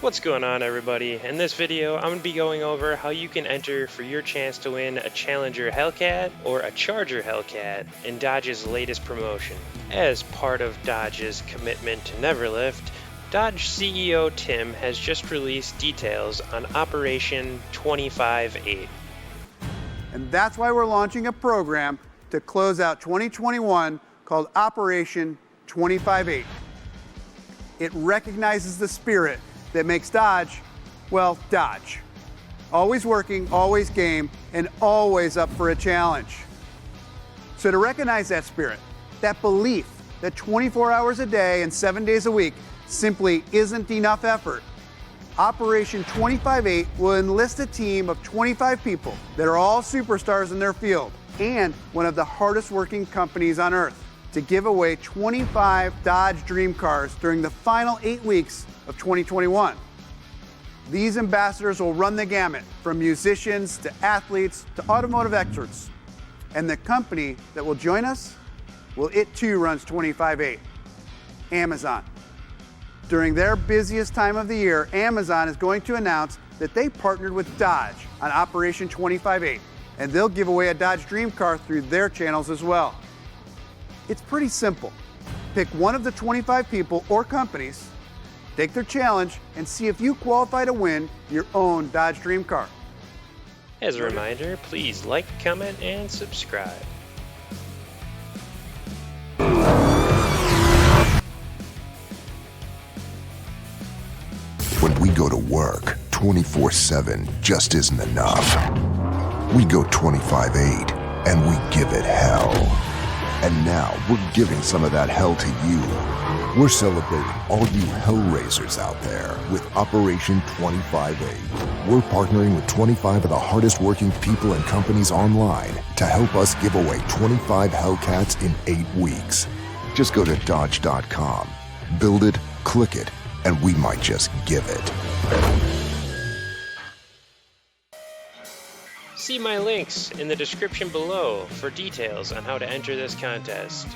What's going on, everybody? In this video, I'm going to be going over how you can enter for your chance to win a Challenger Hellcat or a Charger Hellcat in Dodge's latest promotion. As part of Dodge's commitment to never lift, Dodge CEO Tim has just released details on Operation 25/8. And that's why we're launching a program to close out 2021 called Operation 25/8. It recognizes the spirit that makes Dodge, well, Dodge. Always working, always game, and always up for a challenge. So to recognize that spirit, that belief that 24 hours a day and 7 days a week simply isn't enough effort, Operation 25/8 will enlist a team of 25 people that are all superstars in their field and one of the hardest working companies on earth to give away 25 Dodge Dream Cars during the final 8 weeks of 2021. These ambassadors will run the gamut from musicians to athletes to automotive experts. And the company that will join us, well, it too runs 25/8, Amazon. During their busiest time of the year, Amazon is going to announce that they partnered with Dodge on Operation 25/8, and they'll give away a Dodge Dream Car through their channels as well. It's pretty simple. Pick one of the 25 people or companies, take their challenge, and see if you qualify to win your own Dodge Dream Car. As a reminder, please like, comment, and subscribe. When we go to work, 24/7 just isn't enough. We go 25/8 and we give it hell. And now we're giving some of that hell to you. We're celebrating all you Hellraisers out there with Operation 25/8. We're partnering with 25 of the hardest working people and companies online to help us give away 25 Hellcats in 8 weeks. Just go to Dodge.com, build it, click it, and we might just give it. See my links in the description below for details on how to enter this contest.